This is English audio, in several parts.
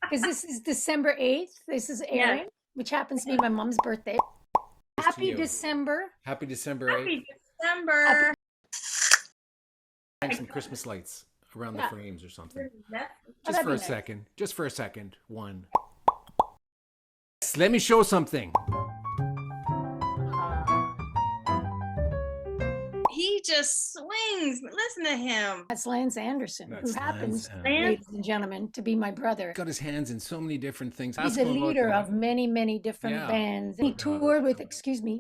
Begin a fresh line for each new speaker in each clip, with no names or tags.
because this is December 8th. This is airing, which happens to be my mom's birthday. Happy December.
Happy December 8th.
Happy December.
Hang some Christmas lights around the frames or something.
Oh,
Just for a second. Just for a second. One. Let me show something.
He just swings. Listen to him.
That's Lance Anderson,
That's
who happens,
Lance.
ladies and gentlemen, to be my brother.
Got his hands in so many different things.
He's a leader of many, many different bands. He toured with, Mr.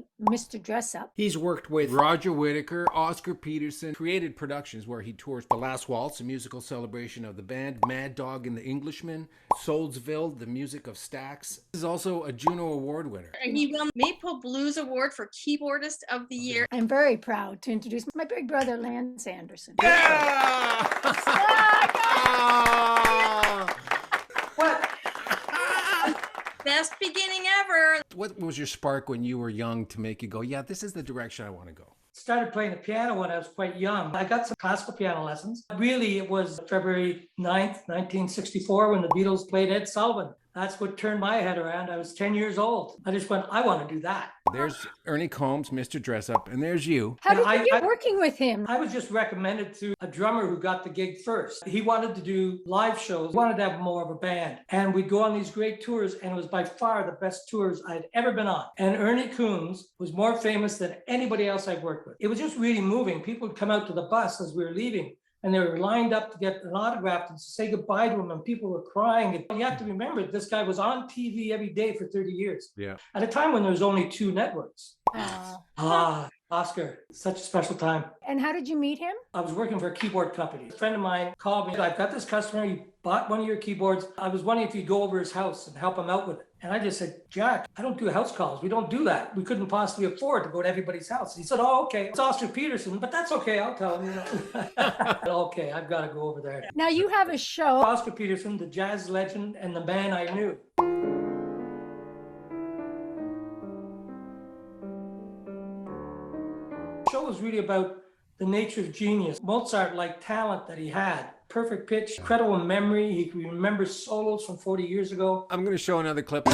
Dressup.
He's worked with Rodger Whittaker, Oscar Peterson, created productions where he tours The Last Waltz, a musical celebration of the band, Mad Dog and the Englishmen, Soulsville, the music of Stax. This is also a Juno Award winner.
And he won the Maple Blues Award for keyboardist of the year.
I'm very proud to introduce my big brother, Lance Anderson.
Yeah!
What? Best beginning ever.
What was your spark when you were young to make you go, yeah, this is the direction I want to go?
Started playing the piano when I was quite young. I got some classical piano lessons. Really, it was February 9th, 1964, when the Beatles played Ed Sullivan. That's what turned my head around. I was 10 years old. I just went, I want to do that.
There's Ernie Combs, Mr. Dressup, and there's you.
How did you get working with him?
I was just recommended to a drummer who got the gig first. He wanted to do live shows, wanted to have more of a band. And we'd go on these great tours, and it was by far the best tours I'd ever been on. And Ernie Combs was more famous than anybody else I'd worked with. It was just really moving. People would come out to the bus as we were leaving, and they were lined up to get an autograph and say goodbye to him, and people were crying. And you have to remember, this guy was on TV every day for 30 years.
Yeah.
At a time when there was only 2 networks. Oscar, such a special time.
And how did you meet him?
I was working for a keyboard company. A friend of mine called me. I've got this customer. He bought one of your keyboards. I was wondering if you'd go over his house and help him out with it. And I just said, Jack, I don't do house calls. We don't do that. We couldn't possibly afford to go to everybody's house. He said, oh, okay. It's Oscar Peterson, but that's okay. I'll tell him. Okay, I've got to go over there.
Now you have a show.
Oscar Peterson, the jazz legend and the man I knew. The show was really about the nature of genius. Mozart-like talent that he had. Perfect pitch, incredible memory. He could remember solos from 40 years ago.
I'm going to show another clip.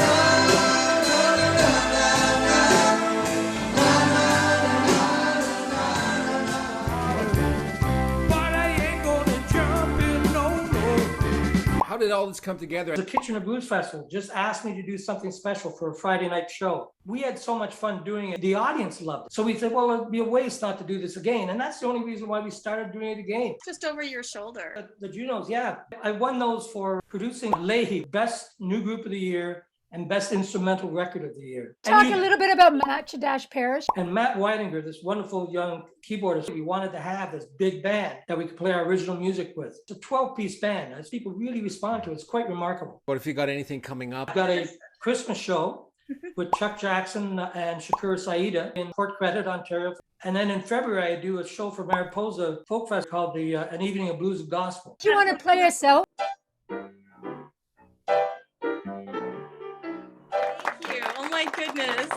How did all this come together?
The Kitchener Blues Festival just asked me to do something special for a Friday night show. We had so much fun doing it. The audience loved it. So we said, well, it'd be a waste not to do this again. And that's the only reason why we started doing it again.
Just over your shoulder.
The Junos, yeah. I won those for producing Leahy, Best New Group of the Year and Best Instrumental Record of the Year.
Talk a little bit about Matchadash Parish.
And Matt Whittaker, this wonderful young keyboardist, we wanted to have this big band that we could play our original music with. It's a 12-piece band. As people really respond to it, it's quite remarkable.
What if you got anything coming up?
I've got a Christmas show with Chuck Jackson and Shakur Saida in Port Credit, Ontario. And then in February, I do a show for Mariposa Folk Fest called the An Evening of Blues and Gospel.
Do you want to play us out?
Oh my goodness.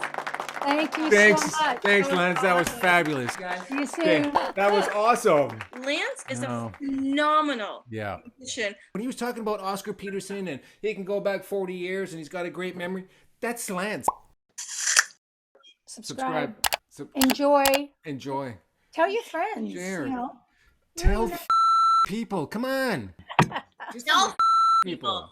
Thank you
Thanks,
so much.
thanks, Lance. That was fabulous.
See you soon.
That was awesome.
Lance is a phenomenal musician.
When he was talking about Oscar Peterson and he can go back 40 years and he's got a great memory, that's Lance.
Subscribe. Enjoy. Tell your friends.
Share.
You know.
Tell people. Come on. Just
Tell
people.